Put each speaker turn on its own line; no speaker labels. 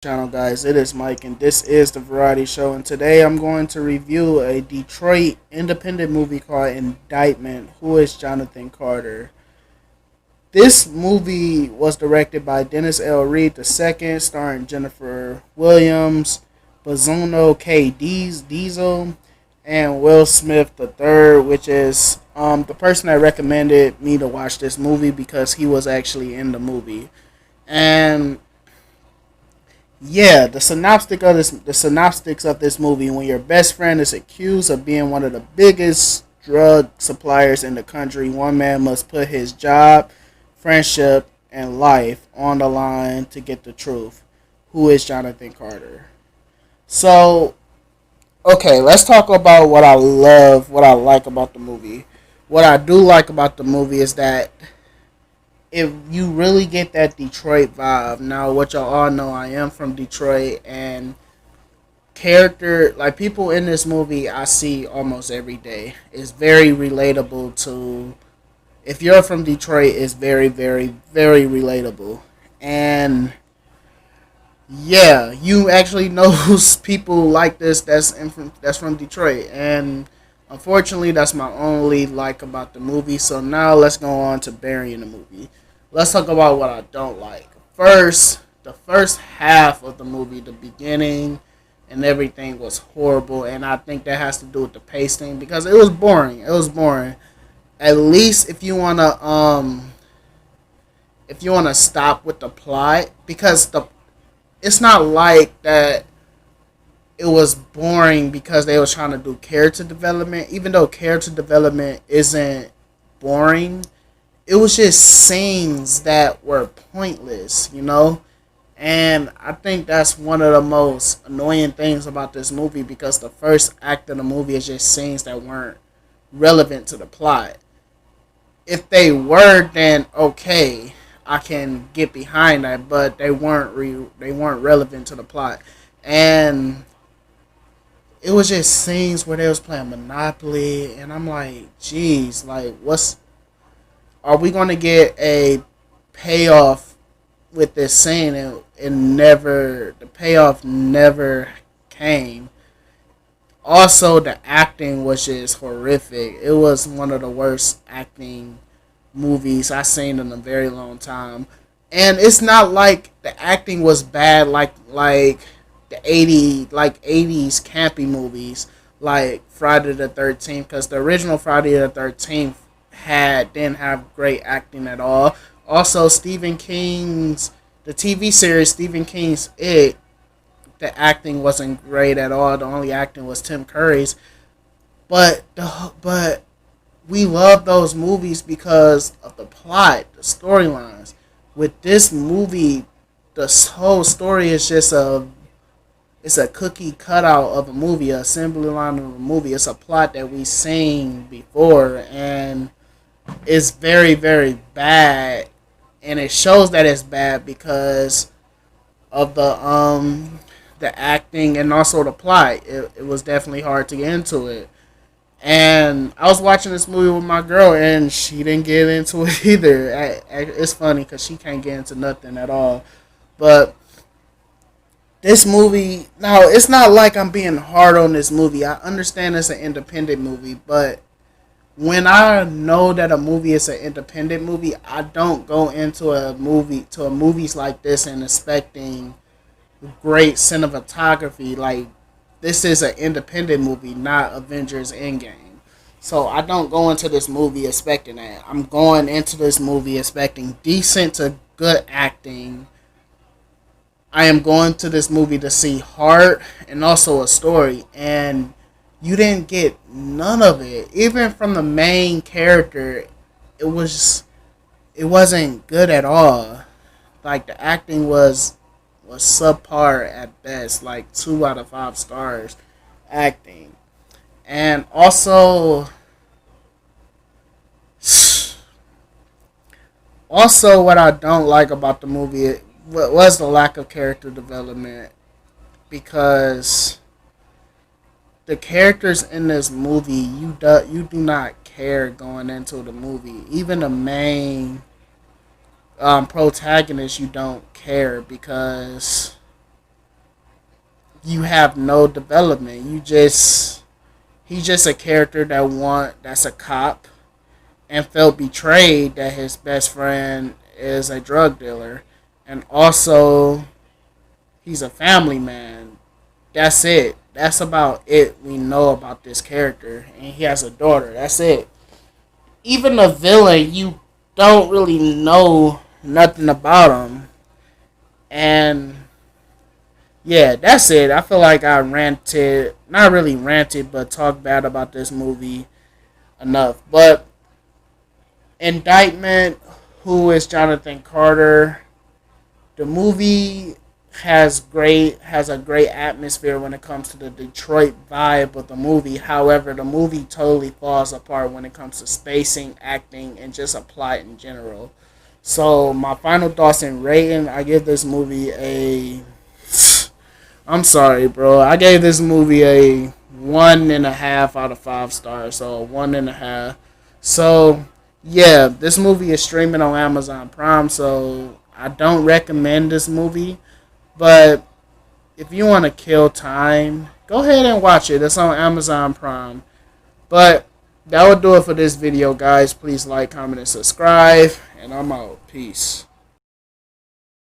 Channel, guys. It is Mike, and this is the Variety Show. And today I'm going to review a Detroit independent movie called Indictment. Who is Jonathan Carter? This movie was directed by Dennis L. Reed II, starring Jennifer Williams, Bazuno K. Diesel, and Will Smith III, which is the person that recommended me to watch this movie because he was actually in the movie. And yeah, the synoptics of this movie: when your best friend is accused of being one of the biggest drug suppliers in the country, one man must put his job, friendship, and life on the line to get the truth. Who is Jonathan Carter? So, okay, let's talk about what I love, what I like about the movie. What I do like about the movie is that if you really get that Detroit vibe. Now, what y'all all know, I am from Detroit, and character like people in this movie I see almost every day. It's very relatable to if you're from Detroit. It's very, very, very relatable, and yeah, you actually knows people like this that's from Detroit, and unfortunately, that's my only like about the movie. So now let's go on to burying the movie. Let's talk about what I don't like. First, the first half of the movie, the beginning and everything was horrible, and I think that has to do with the pacing because it was boring. It was boring. At least if you wanna stop with the plot, because the it's not like that it was boring because they was trying to do character development. Even though character development isn't boring, it was just scenes that were pointless, you know? And I think that's one of the most annoying things about this movie because the first act of the movie is just scenes that weren't relevant to the plot. If they were, then okay, I can get behind that, but they weren't relevant to the plot. And it was just scenes where they was playing Monopoly, and I'm like, geez, like what's are we gonna get a payoff with this scene? And never the payoff never came. Also, the acting was just horrific. It was one of the worst acting movies I've seen in a very long time. And it's not like the acting was bad like the 80s campy movies like Friday the 13th, because the original Friday the 13th had didn't have great acting at all. Also, Stephen King's the TV series Stephen King's It, the acting wasn't great at all. The only acting was Tim Curry's. But we love those movies because of the plot, the storylines. With this movie, the whole story is just it's a cookie cutout of a movie, a assembly line of a movie. It's a plot that we've seen before, and it's very, very bad. And it shows that it's bad because of the acting and also the plot. It was definitely hard to get into it. And I was watching this movie with my girl, and she didn't get into it either. It's funny because she can't get into nothing at all. But this movie, now it's not like I'm being hard on this movie. I understand it's an independent movie, but when I know that a movie is an independent movie, I don't go into a movies like this and expecting great cinematography. Like, this is an independent movie, not Avengers Endgame. So I don't go into this movie expecting that. I'm going into this movie expecting decent to good acting. I am going to this movie to see heart and also a story, and you didn't get none of it. Even from the main character, it it wasn't good at all. Like, the acting was subpar at best, like 2 out of 5 stars acting. And also what I don't like about the movie was the lack of character development, because the characters in this movie, you do not care going into the movie. Even the main protagonist, you don't care because you have no development. He's just a character that's a cop and felt betrayed that his best friend is a drug dealer, and also he's a family man. That's it. That's about it we know about this character, and he has a daughter. That's it. Even the villain, you don't really know nothing about him, and yeah, that's it. I feel like I ranted, not really ranted, but talked bad about this movie enough. But Indictment, who is Jonathan Carter? The movie has a great atmosphere when it comes to the Detroit vibe of the movie. However, the movie totally falls apart when it comes to spacing, acting, and just a plot in general. So my final thoughts and rating, I give this movie a. I'm sorry, bro. I gave this movie a 1.5 out of 5 stars. So 1.5. So yeah, this movie is streaming on Amazon Prime. So I don't recommend this movie, but if you want to kill time, go ahead and watch it. It's on Amazon Prime. But that will do it for this video, guys. Please like, comment, and subscribe. And I'm out. Peace.